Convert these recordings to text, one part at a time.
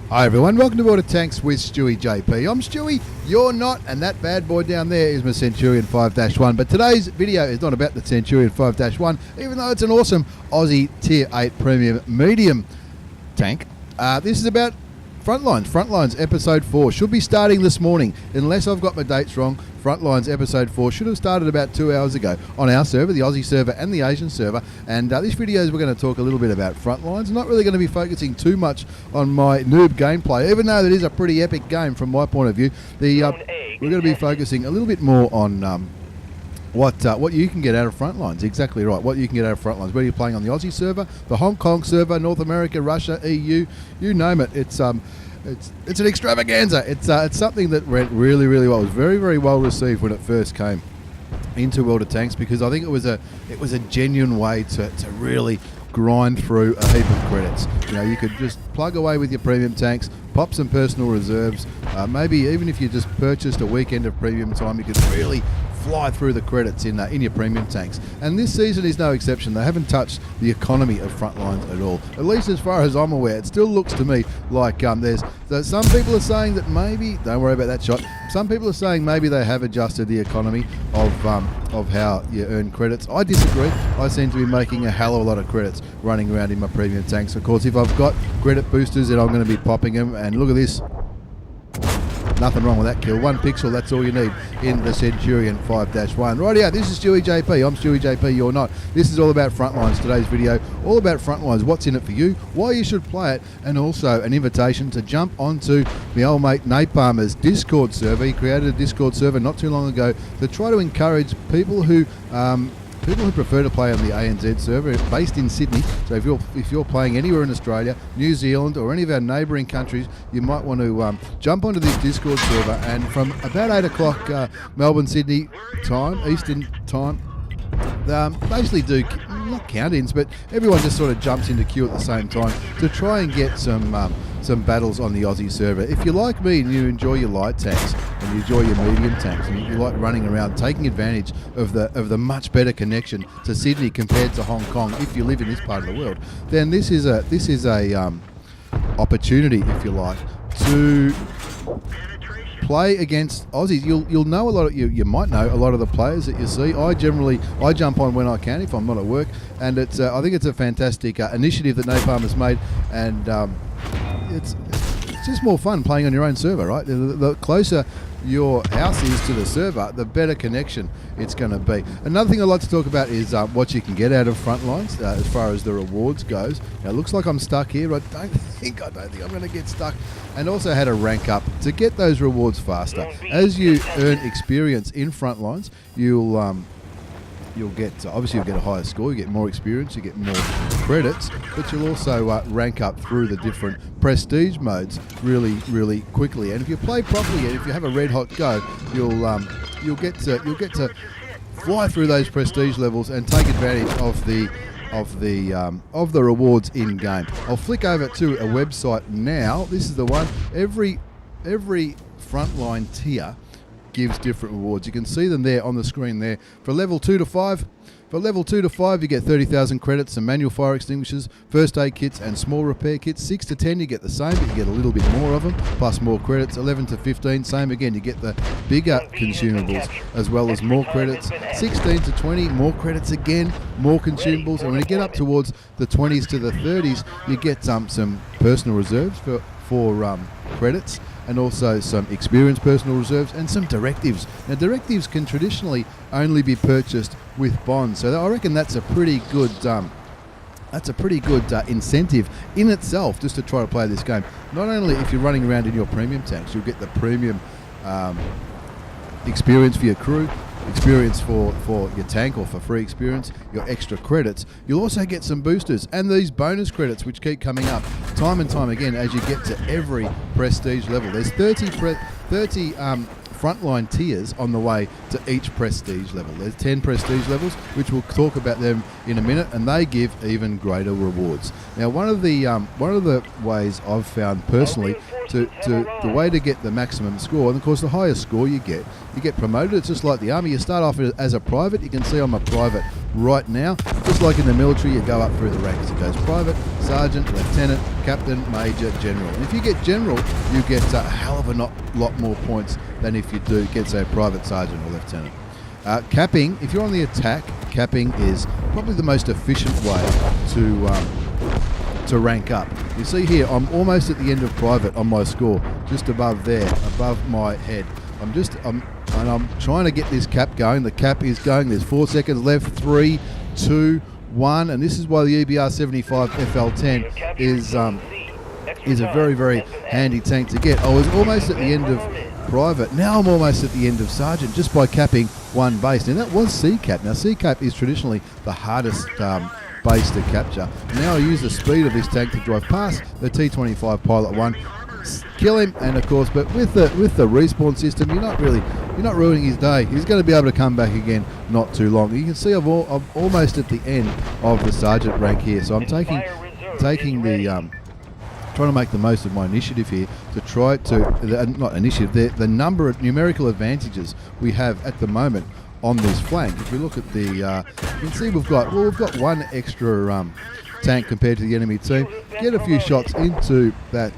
Hi everyone, welcome to Board of Tanks with stewiejp. I'm Stewie, you're not, and that bad boy down there is my Centurion 5-1. But today's video is not about the Centurion 5-1, even though it's an awesome Aussie Tier 8 Premium Medium tank. This is about Frontlines. Frontlines Episode 4 should be starting this morning, unless I've got my dates wrong. Frontlines Episode 4 should have started about 2 hours ago on our server, the Aussie server and the Asian server. And this video is we're going to talk a little bit about Frontlines. Not really going to be focusing too much on my noob gameplay, even though that is a pretty epic game from my point of view. We're going to be focusing a little bit more on what you can get out of Frontlines. Exactly right, what you can get out of Frontlines. Whether you're playing on the Aussie server, the Hong Kong server, North America, Russia, EU, you name it. It's an extravaganza. It's something that went really, really well. It was very, very well received when it first came into World of Tanks, because I think it was a genuine way to really grind through a heap of credits. You know, you could just plug away with your premium tanks, pop some personal reserves. Maybe even if you just purchased a weekend of premium time, you could really fly through the credits in your premium tanks. And this season is no exception. They haven't touched the economy of Frontlines at all. At least as far as I'm aware, it still looks to me like some people are saying that maybe, don't worry about that shot, some people are saying maybe they have adjusted the economy of how you earn credits. I disagree. I seem to be making a hell of a lot of credits running around in my premium tanks. Of course, if I've got credit boosters, then I'm going to be popping them. And look at this. Nothing wrong with that kill. 1 pixel, that's all you need in the Centurion 5-1. Rightio, this is stewiejp. I'm stewiejp, you're not. This is all about Frontlines, today's video. All about Frontlines, what's in it for you, why you should play it, and also an invitation to jump onto my old mate Napalmer's Discord server. He created a Discord server not too long ago to try to encourage people who prefer to play on the ANZ server, based in Sydney. So if you're playing anywhere in Australia, New Zealand, or any of our neighbouring countries, you might want to jump onto this Discord server, and from about 8 o'clock Melbourne, Sydney time, Eastern time, basically do, not count-ins, but everyone just sort of jumps into queue at the same time to try and get some battles on the Aussie server. If you're like me and you enjoy your light tanks and you enjoy your medium tanks and you like running around taking advantage of the much better connection to Sydney compared to Hong Kong, if you live in this part of the world, then this is a opportunity, if you like, to play against Aussies. You'll know a lot of you might know a lot of the players that you see. I jump on when I can if I'm not at work, and I think it's a fantastic initiative that Napalmer's made, and it's just more fun playing on your own server, right? The closer your house is to the server, the better connection it's going to be. Another thing I'd like to talk about is what you can get out of Frontlines as far as the rewards goes. Now, it looks like I'm stuck here. I don't think I'm going to get stuck. And also how to rank up to get those rewards faster. As you earn experience in Frontlines, you'll get obviously you'll get a higher score, you get more experience, you get more credits, but you'll also rank up through the different prestige modes really, really quickly. And if you play properly, and if you have a red hot go, you'll get to fly through those prestige levels and take advantage of the rewards in game. I'll flick over to a website now. This is the one. Every Frontline tier gives different rewards. You can see them there on the screen there. For level 2 to 5, you get 30,000 credits, some manual fire extinguishers, first aid kits, and small repair kits. 6 to 10, you get the same, but you get a little bit more of them, plus more credits. 11 to 15, same again, you get the bigger consumables as well as more credits. 16 to 20, more credits again, more consumables, and when you get up towards the 20s to the 30s, you get some personal reserves for credits, and also some experienced personal reserves and some directives. Now, directives can traditionally only be purchased with bonds, so I reckon that's a pretty good incentive in itself just to try to play this game. Not only if you're running around in your premium tanks, you'll get the premium experience for your crew, experience for your tank, or for free experience, your extra credits. You'll also get some boosters and these bonus credits which keep coming up time and time again as you get to every prestige level. There's 30 Frontline tiers on the way to each prestige level. There's 10 prestige levels, which we'll talk about them in a minute, and they give even greater rewards. Now, one of the ways I've found personally the way to get the maximum score, and of course the higher score you get promoted. It's just like the army. You start off as a private. You can see I'm a private right now. Just just like in the military, you go up through the ranks. It goes private, sergeant, lieutenant, captain, major, general. And if you get general, you get a hell of a lot more points than if you do get, say, private, sergeant, or lieutenant. Capping, if you're on the attack, capping is probably the most efficient way to rank up. You see here, I'm almost at the end of private on my score, just above there, above my head. I'm trying to get this cap going. The cap is going. There's 4 seconds left. 3, 2, 1, and this is why the EBR 75 FL10 is a very, very handy tank to get. I was almost at the end of private. Now I'm almost at the end of sergeant just by capping one base. Now that was C-cap. Now C-cap is traditionally the hardest base to capture. Now I use the speed of this tank to drive past the T25 Pilot 1, kill him, and of course, but with the respawn system, you're not ruining his day. He's going to be able to come back again not too long. You can see I'm almost at the end of the sergeant rank here, so I'm taking the trying to make the most of my initiative here to try to not initiative, the number of numerical advantages we have at the moment on this flank. If we look at the, you can see we've got one extra tank compared to the enemy team. Get a few shots into that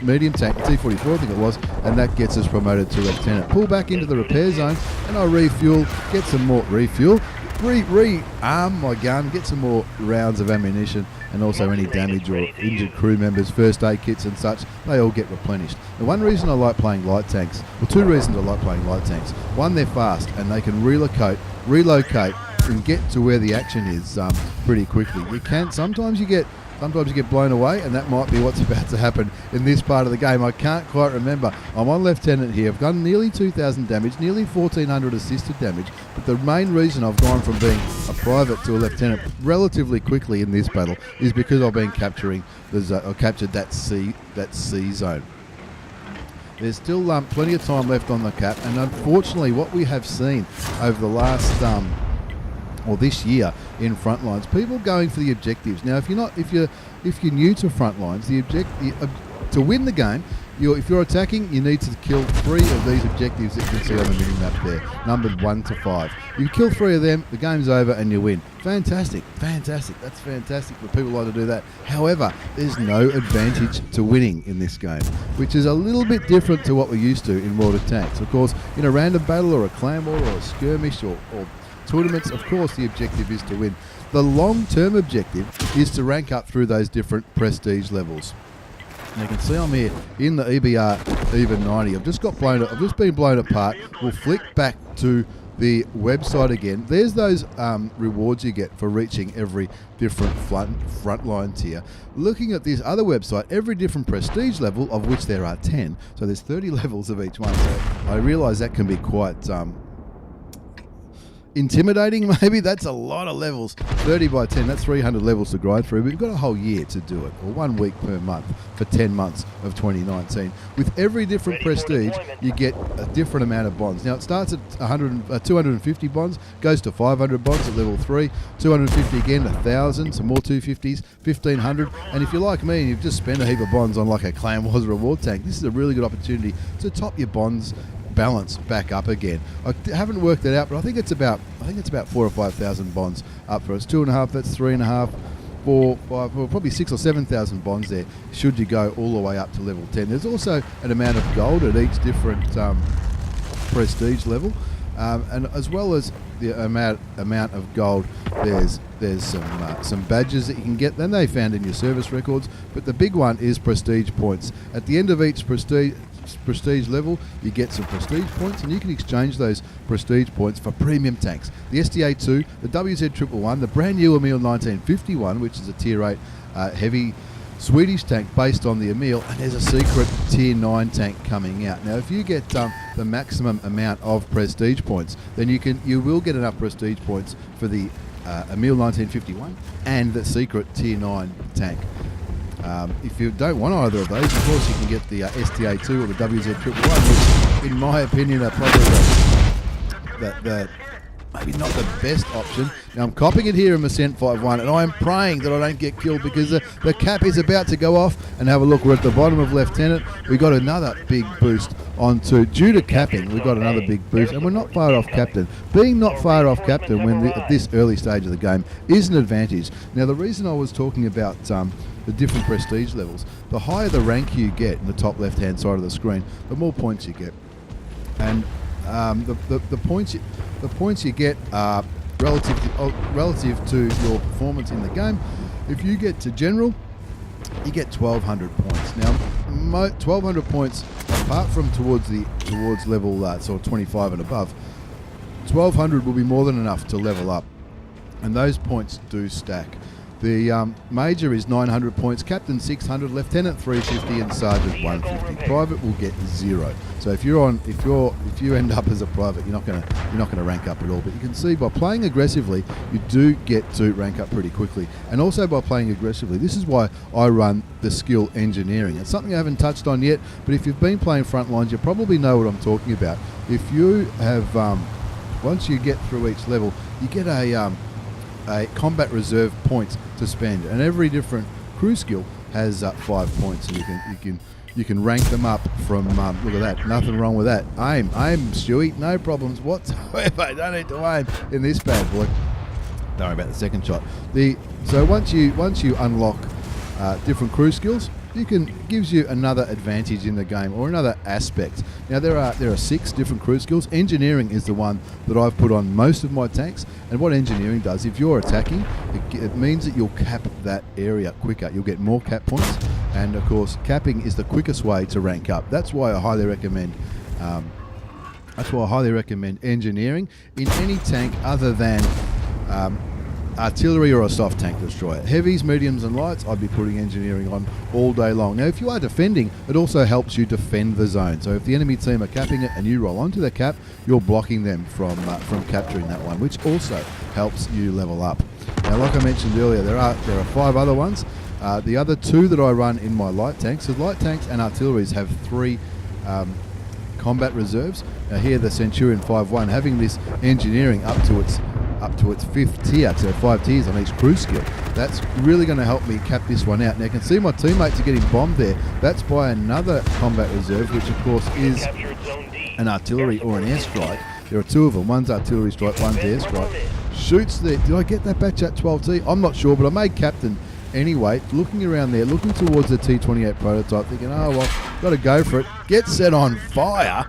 medium tank, T44 I think it was, and that gets us promoted to lieutenant. Pull back into the repair zone, and I refuel, get some more refuel, re-arm my gun, get some more rounds of ammunition, and also any damage or injured crew members, first aid kits and such, they all get replenished. The one reason I like playing light tanks, well, two reasons I like playing light tanks. One, they're fast and they can relocate and get to where the action is pretty quickly. Sometimes you get blown away, and that might be what's about to happen in this part of the game. I can't quite remember. I'm on lieutenant here. I've done nearly 2,000 damage, nearly 1,400 assisted damage, but the main reason I've gone from being a private to a lieutenant relatively quickly in this battle is because I've been captured that C zone. There's still plenty of time left on the cap, and unfortunately what we have seen over the last this year in Frontlines, people going for the objectives. Now, if you're new to Frontlines, to win the game, if you're attacking, you need to kill 3 of these objectives that you can see on the mini-map there, numbered 1 to 5. You kill 3 of them, the game's over and you win. Fantastic. That's fantastic for people like to do that. However, there's no advantage to winning in this game, which is a little bit different to what we're used to in World of Tanks. Of course, in a random battle or a clan war or a skirmish or tournaments, of course the objective is to win. The long-term objective is to rank up through those different prestige levels. And you can see I'm here in the EBR even 90. I've just been blown apart. We'll flick back to the website again. There's those rewards you get for reaching every different frontline tier. Looking at this other website, every different prestige level, of which there are 10, so there's 30 levels of each one. So I realise that can be quite intimidating, maybe. That's a lot of levels. 30 by 10, that's 300 levels to grind through. But you've got a whole year to do it, or 1 week per month for 10 months of 2019. With every different prestige, you get a different amount of bonds. Now, it starts at 250 bonds, goes to 500 bonds at level 3, 250 again, 1,000, some more 250s, 1,500. And if you're like me and you've just spent a heap of bonds on like a Clan Wars reward tank, this is a really good opportunity to top your bonds balance back up again. I haven't worked it out, but I think it's about 4,000 or 5,000 bonds up for us. 2.5, that's 3.5, 4, 5, well, probably 6,000 or 7,000 bonds there. Should you go all the way up to level 10? There's also an amount of gold at each different prestige level, and as well as the amount of gold, there's some badges that you can get. Then they found in your service records, but the big one is prestige points. At the end of each prestige level, you get some prestige points, and you can exchange those prestige points for premium tanks. The SDA2, the WZ111, the brand new Emil 1951, which is a tier 8 heavy Swedish tank based on the Emil, and there's a secret tier 9 tank coming out. Now, if you get the maximum amount of prestige points, then you will get enough prestige points for the Emil 1951 and the secret tier 9 tank. If you don't want either of those, of course you can get the STA2 or the WZ111, which in my opinion are probably maybe not the best option. Now I'm copying it here in Ascent 5-1, and I am praying that I don't get killed because the cap is about to go off. And have a look, we're at the bottom of Lieutenant. We got another big boost onto, due to capping, we got another big boost, and we're not far off Captain. Being not far off Captain at this early stage of the game is an advantage. Now the reason I was talking about the different prestige levels, the higher the rank you get in the top left hand side of the screen, the more points you get. And the points you get are relative to your performance in the game. If you get to general, you get 1,200 points. Now, 1,200 points, apart from towards level sort of 25 and above, 1,200 will be more than enough to level up, and those points do stack. The Major is 900 points, Captain 600, Lieutenant 350, and Sergeant 150. Private will get 0. So if you end up as a private, you're not going to rank up at all. But you can see by playing aggressively, you do get to rank up pretty quickly. And also by playing aggressively, this is why I run the skill engineering. It's something I haven't touched on yet, but if you've been playing Frontlines, you probably know what I'm talking about. If you have, once you get through each level, you get a combat reserve points to spend, and every different crew skill has 5 points, and you can rank them up from look at that, nothing wrong with that. Aim, Stewie, no problems whatsoever. Don't need to aim in this bad boy. Don't worry about the second shot. So once you unlock different crew skills, gives you another advantage in the game, or another aspect. Now there are 6 different crew skills. Engineering is the one that I've put on most of my tanks, and what engineering does, if you're attacking, it means that you'll cap that area quicker. You'll get more cap points, and of course capping is the quickest way to rank up. That's why I highly recommend engineering in any tank other than artillery or a soft tank destroyer. Heavies, mediums and lights, I'd be putting engineering on all day long. Now if you are defending, it also helps you defend the zone. So if the enemy team are capping it and you roll onto the cap, you're blocking them from capturing that one, which also helps you level up. Now like I mentioned earlier, there are 5 other ones. The other 2 that I run in my light tanks, so light tanks and artilleries have 3 combat reserves. Now here the Centurion 5-1, having this engineering up to its 5th tier, so 5 tiers on each crew skill. That's really going to help me cap this one out. Now you can see my teammates are getting bombed there. That's by another combat reserve, which of course is an artillery or an airstrike. There are 2 of them. One's artillery strike, one's airstrike. Shoots there. Did I get that batch at 12T? I'm not sure, but I made captain anyway. Looking around there, looking towards the T28 prototype, thinking, oh well, got to go for it. Gets set on fire.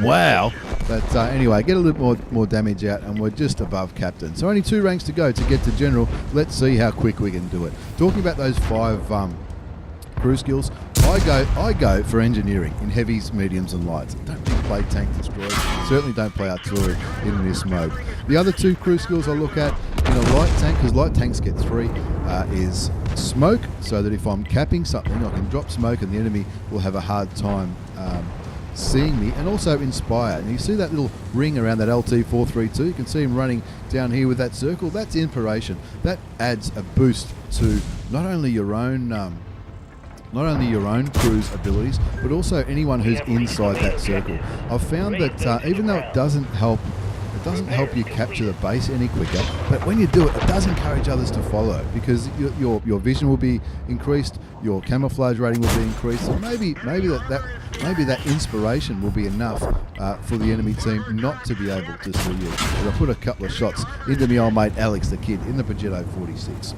Wow. But anyway, get a little more damage out, and we're just above captain. So only 2 ranks to go to get to general. Let's see how quick we can do it. Talking about those 5 crew skills, I go for engineering in heavies, mediums and lights. Don't play tank destroyers. Certainly don't play artillery in this mode. The other 2 crew skills I look at in a light tank, because light tanks get 3, is smoke, so that if I'm capping something, I can drop smoke and the enemy will have a hard time seeing me, and also inspire. And you see that little ring around that LT432, you can see him running down here with that circle. That's inspiration. That adds a boost to not only your own crew's abilities, but also anyone who's inside that circle. I've found that even though it doesn't help you capture the base any quicker, but when you do it, it does encourage others to follow, because your vision will be increased, your camouflage rating will be increased, so maybe that inspiration will be enough for the enemy team not to be able to see you. But I put a couple of shots into my old mate Alex the Kid in the Progetto 46.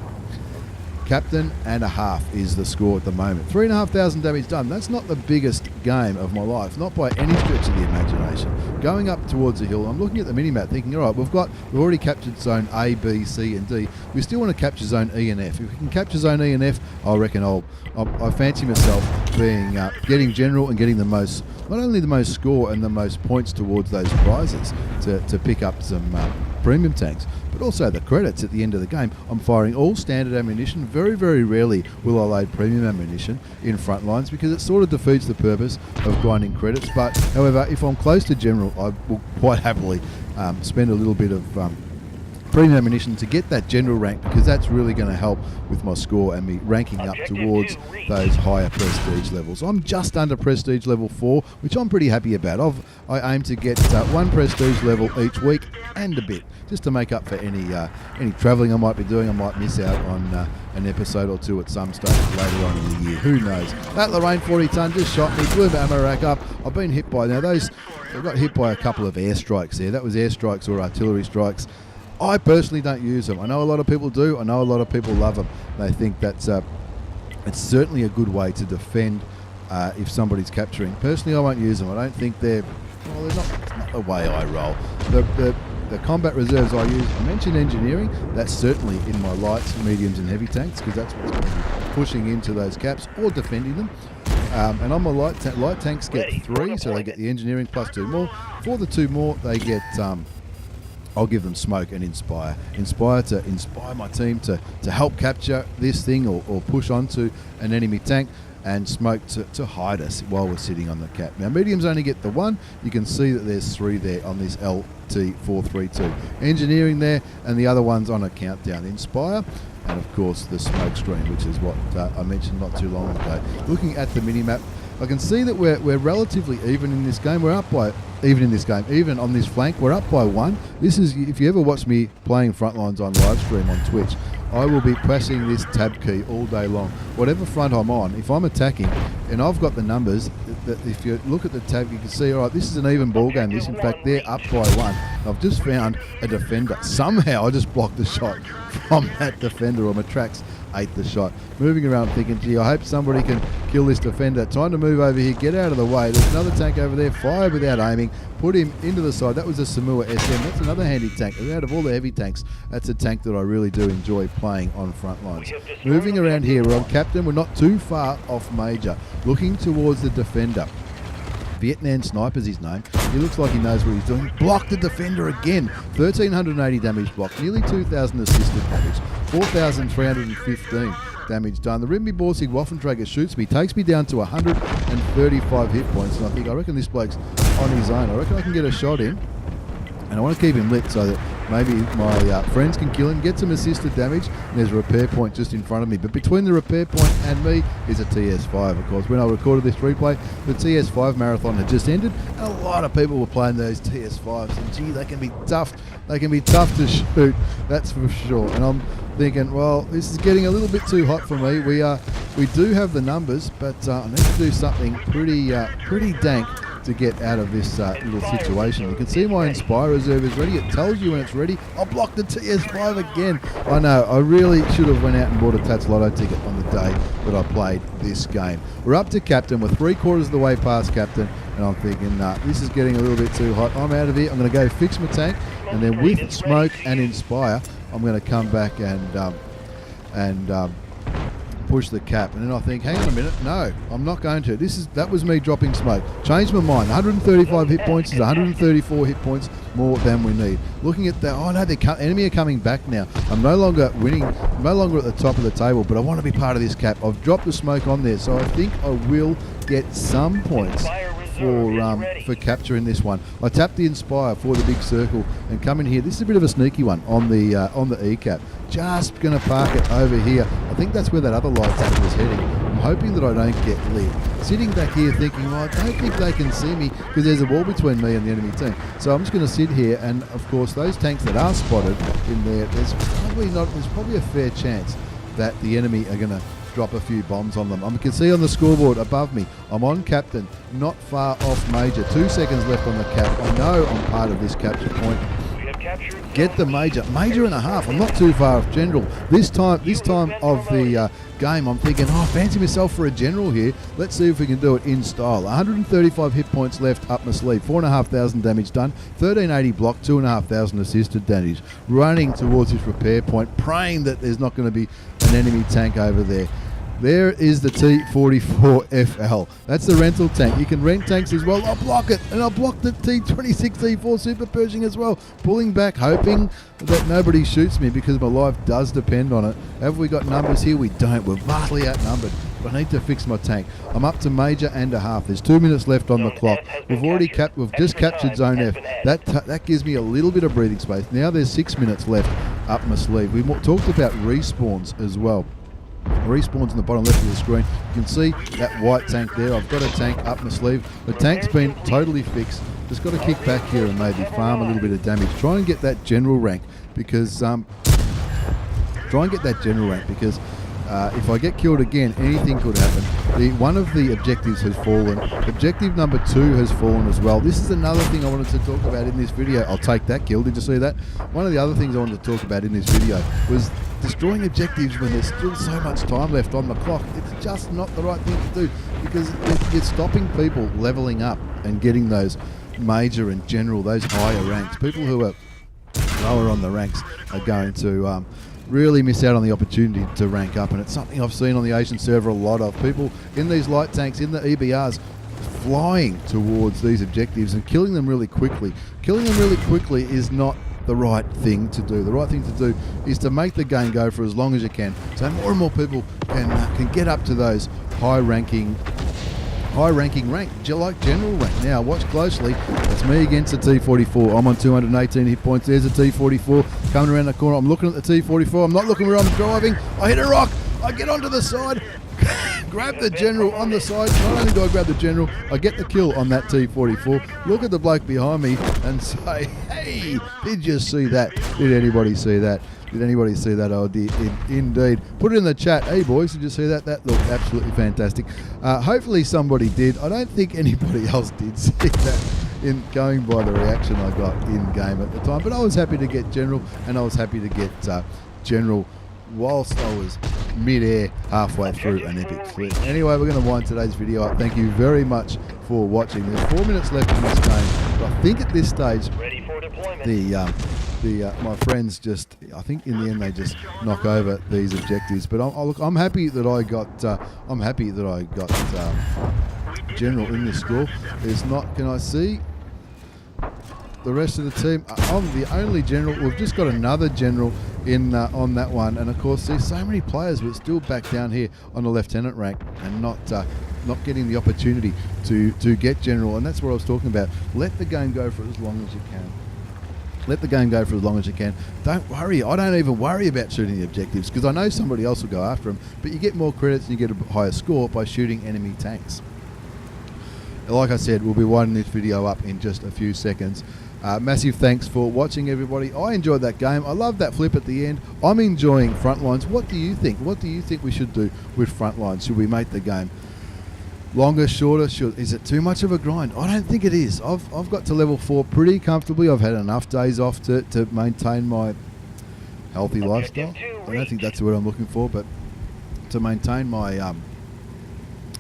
Captain and a half is the score at the moment. 3,500 damage done. That's not the biggest game of my life, not by any stretch of the imagination. Going up towards the hill, I'm looking at the minimap thinking, all right, we've already captured zone A, B, C and D. We still want to capture zone E and F. If we can capture zone E and F, I reckon I fancy myself getting general and getting the most, not only the most score and the most points towards those prizes to pick up some premium tanks, but also the credits at the end of the game. I'm firing all standard ammunition. Very, very rarely will I load premium ammunition in Frontlines, because it sort of defeats the purpose of grinding credits. But however, if I'm close to general, I will quite happily spend a little bit of premium ammunition to get that general rank, because that's really going to help with my score and me ranking up towards those higher prestige levels. I'm just under prestige level 4, which I'm pretty happy about. I aim to get 1 prestige level each week and a bit, just to make up for any travelling I might be doing. I might miss out on an episode or 2 at some stage later on in the year. Who knows? That Lorraine 40 ton just shot me, blew my ammo rack up. I've been hit by, now those, I got hit by a couple of airstrikes there. That was airstrikes or artillery strikes. I personally don't use them. I know a lot of people do. I know a lot of people love them. They think that's it's certainly a good way to defend if somebody's capturing. Personally, I won't use them. I don't think they're not the way I roll. The combat reserves I use, I mentioned engineering. That's certainly in my lights, mediums and heavy tanks, because that's what's going to be pushing into those caps or defending them. And on my light tanks get 3, so they get the engineering plus 2 more. For the 2 more, they get I'll give them smoke and inspire. Inspire to inspire my team to help capture this thing or push onto an enemy tank, and smoke to hide us while we're sitting on the cap. Now mediums only get the 1. You can see that there's 3 there on this LT432. Engineering there, and the other one's on a countdown. Inspire, and of course the smoke screen, which is what I mentioned not too long ago. Looking at the mini-map, I can see that we're relatively even in this game. We're up by, even on this flank, we're up by 1. This is, if you ever watch me playing Frontlines on live stream on Twitch, I will be pressing this tab key all day long. Whatever front I'm on, if I'm attacking, and I've got the numbers, that if you look at the tab, you can see, all right, this is an even ball game. This, in fact, they're up by 1. I've just found a defender. Somehow I just blocked the shot from that defender, or my tracks ate the shot. Moving around thinking, gee, I hope somebody can kill this defender. Time to move over here, get out of the way. There's another tank over there, fire without aiming, put him into the side. That was a Samua SM. That's another handy tank. Out of all the heavy tanks, that's a tank that I really do enjoy playing on Frontlines. Moving around here, we're on captain. We're not too far off major. Looking towards the defender. Vietnam Sniper's his name. He looks like he knows what he's doing. Blocked the defender again. 1,380 damage blocked. Nearly 2,000 assisted damage. 4,315 damage done. The Rimby Borsig Waffenträger shoots me. Takes me down to 135 hit points. And I reckon this bloke's on his own. I reckon I can get a shot in. And I want to keep him lit so that maybe my friends can kill him, get some assisted damage, and there's a repair point just in front of me. But between the repair point and me is a TS5, of course. When I recorded this replay, the TS5 marathon had just ended, and a lot of people were playing those TS5s, and gee, they can be tough. They can be tough to shoot, that's for sure. And I'm thinking, well, this is getting a little bit too hot for me. We do have the numbers, but I need to do something pretty dank to get out of this little situation. You can see my Inspire reserve is ready. It tells you when it's ready. I'll block the TS5 again. I know, I really should have went out and bought a Tats Lotto ticket on the day that I played this game. We're up to captain. We're 3/4 of the way past captain, and I'm thinking, nah, this is getting a little bit too hot. I'm out of here. I'm going to go fix my tank, and then with smoke and Inspire, I'm going to come back and push the cap. And then I think, hang on a minute, no, I'm not going to. That was me dropping smoke. Changed my mind. 135 hit points is 134 hit points more than we need. Looking at that, oh no, the enemy are coming back now. I'm no longer winning, I'm no longer at the top of the table, but I want to be part of this cap. I've dropped the smoke on there, so I think I will get some points for capturing this one. I tapped the Inspire for the big circle and come in here. This is a bit of a sneaky one on the E cap. Just going to park it over here. I think that's where that other light tank was heading. I'm hoping that I don't get lit. Sitting back here thinking, well, I don't think they can see me because there's a wall between me and the enemy team. So I'm just going to sit here, and of course those tanks that are spotted in there, there's probably a fair chance that the enemy are going to drop a few bombs on them. I can see on the scoreboard above me, I'm on captain, not far off major. 2 seconds left on the cap. I know I'm part of this capture point. Get the major and a half. I'm not too far off general. This time of the game, I'm thinking, oh, I fancy myself for a general here. Let's see if we can do it in style. 135 hit points left up my sleeve. 4,500 damage done. 1,380 block. 2,500 assisted damage. Running towards this repair point, praying that there's not going to be an enemy tank over there. There is the T44FL. That's the rental tank. You can rent tanks as well. I'll block it, and I'll block the T26E4 Super Pershing as well. Pulling back, hoping that nobody shoots me because my life does depend on it. Have we got numbers here? We don't. We're vastly outnumbered. but I need to fix my tank. I'm up to major and a half. There's 2 minutes left on the clock. We've just captured zone F. That gives me a little bit of breathing space. Now there's 6 minutes left up my sleeve. We talked about respawns as well. Respawns in the bottom left of the screen. You can see that white tank there. I've got a tank up my sleeve. The tank's been totally fixed. Just got to kick back here and maybe farm a little bit of damage. Try and get that general rank because if I get killed again, anything could happen. One of the objectives has fallen. Objective number 2 has fallen as well. This is another thing I wanted to talk about in this video. I'll take that kill. Did you see that? One of the other things I wanted to talk about in this video was destroying objectives when there's still so much time left on the clock. It's just not the right thing to do because you're stopping people leveling up and getting those major and general, those higher ranks. People who are lower on the ranks are going to really miss out on the opportunity to rank up, and it's something I've seen on the Asian server a lot of. People in these light tanks, in the EBRs, flying towards these objectives and killing them really quickly. Killing them really quickly is not the right thing to do. The right thing to do is to make the game go for as long as you can, so more and more people can get up to those high-ranking rank, like general rank. Now, watch closely. It's me against the T44. I'm on 218 hit points. There's a T44 coming around the corner. I'm looking at the T44. I'm not looking where I'm driving. I hit a rock. I get onto the side, grab the general on the side. Not only do I grab the general, I get the kill on that T44. Look at the bloke behind me and say, hey, did you see that? Did anybody see that? Did anybody see that? Oh, indeed. Put it in the chat. Hey, boys, did you see that? That looked absolutely fantastic. Hopefully somebody did. I don't think anybody else did see that in going by the reaction I got in-game at the time. But I was happy to get General, and I was happy to get General whilst I was mid-air halfway through an epic flip. Anyway, we're going to wind today's video up. Thank you very much for watching. There's 4 minutes left in this game. But I think at this stage, ready for deployment. My friends just, I think in the end they just knock over these objectives. But I'm happy that I got General in this score. There's not. Can I see the rest of the team? I'm the only General. We've just got another General in on that one, and of course there's so many players, but still back down here on the Lieutenant rank and not getting the opportunity to get General. And that's what I was talking about. Let the game go for as long as you can. Let the game go for as long as you can. Don't worry. I don't even worry about shooting the objectives because I know somebody else will go after them. But you get more credits and you get a higher score by shooting enemy tanks. Like I said, we'll be winding this video up in just a few seconds. Massive thanks for watching, everybody. I enjoyed that game. I love that flip at the end. I'm enjoying Frontlines. What do you think? What do you think we should do with Frontlines? Should we make the game longer, shorter? Is it too much of a grind? I don't think it is. I've got to level 4 pretty comfortably. I've had enough days off to maintain my healthy lifestyle. I don't think that's what I'm looking for, but to maintain my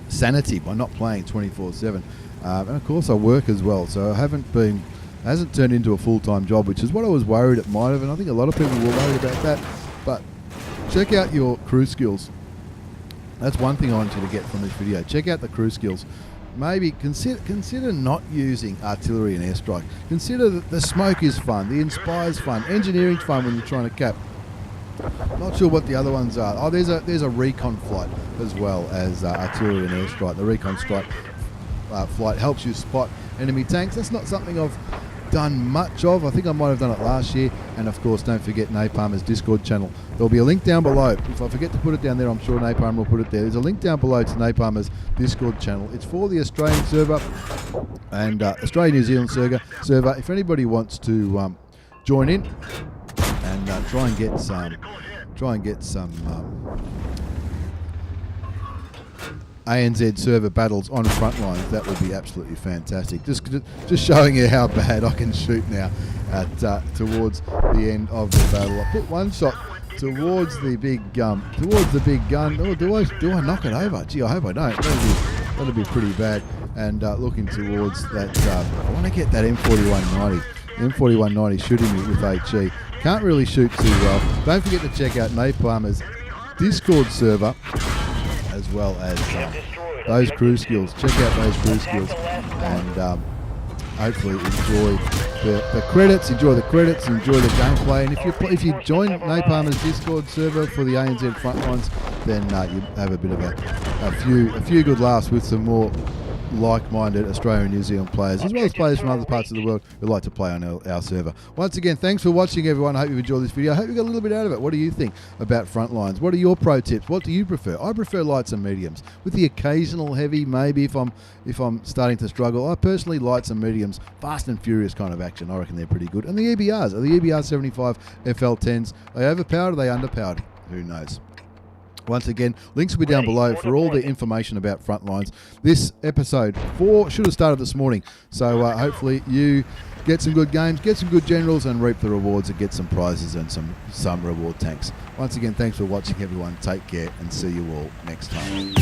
sanity by not playing 24/7. And of course I work as well, so it hasn't turned into a full-time job, which is what I was worried it might have, and I think a lot of people were worried about that. But check out your crew skills. That's one thing I want you to get from this video. Check out the crew skills. Maybe consider not using artillery and airstrike. Consider that the smoke is fun, the inspire's fun, engineering's fun when you're trying to cap. Not sure what the other ones are. Oh, there's a recon flight as well as artillery and airstrike. The recon strike flight helps you spot enemy tanks. That's not something I've done much of. I think I might have done it last year. And of course, don't forget Napalmer's Discord channel. There'll be a link down below. If I forget to put it down there, I'm sure Napalmer will put it there. There's a link down below to Napalmer's Discord channel. It's for the Australian server and Australian-New Zealand server. If anybody wants to join in and try and get some ANZ server battles on Frontlines, that would be absolutely fantastic. Just showing you how bad I can shoot now towards the end of the battle. I put one shot towards the big gun. Oh, do I knock it over? Gee, I hope I don't. That'll be pretty bad. And looking towards that, I want to get that M4190. M4190 shooting me with HE. Can't really shoot too well. Don't forget to check out Napalmer's Discord server, as well as those crew skills. Check out those crew skills and hopefully enjoy the credits, enjoy the gameplay. And if you join Napalmer's Discord server for the ANZ Frontlines, then you have a bit of a a few good laughs with some more like-minded Australian and New Zealand players, as well as players from other parts of the world who like to play on our server. Once again, thanks for watching, everyone. I hope you've enjoyed this video. I hope you got a little bit out of it. What do you think about Frontlines? What are your pro tips? What do you prefer? I prefer lights and mediums, with the occasional heavy maybe if I'm starting to struggle. I personally lights and mediums, fast and furious kind of action. I reckon they're pretty good. And the EBRs, are the EBR 75 FL10s, are they overpowered or are they underpowered? Who knows? Once again, links will be down below for all the information about Frontlines. This episode 4 should have started this morning, so hopefully you get some good games, get some good generals, and reap the rewards and get some prizes and some reward tanks. Once again, thanks for watching, everyone. Take care and see you all next time.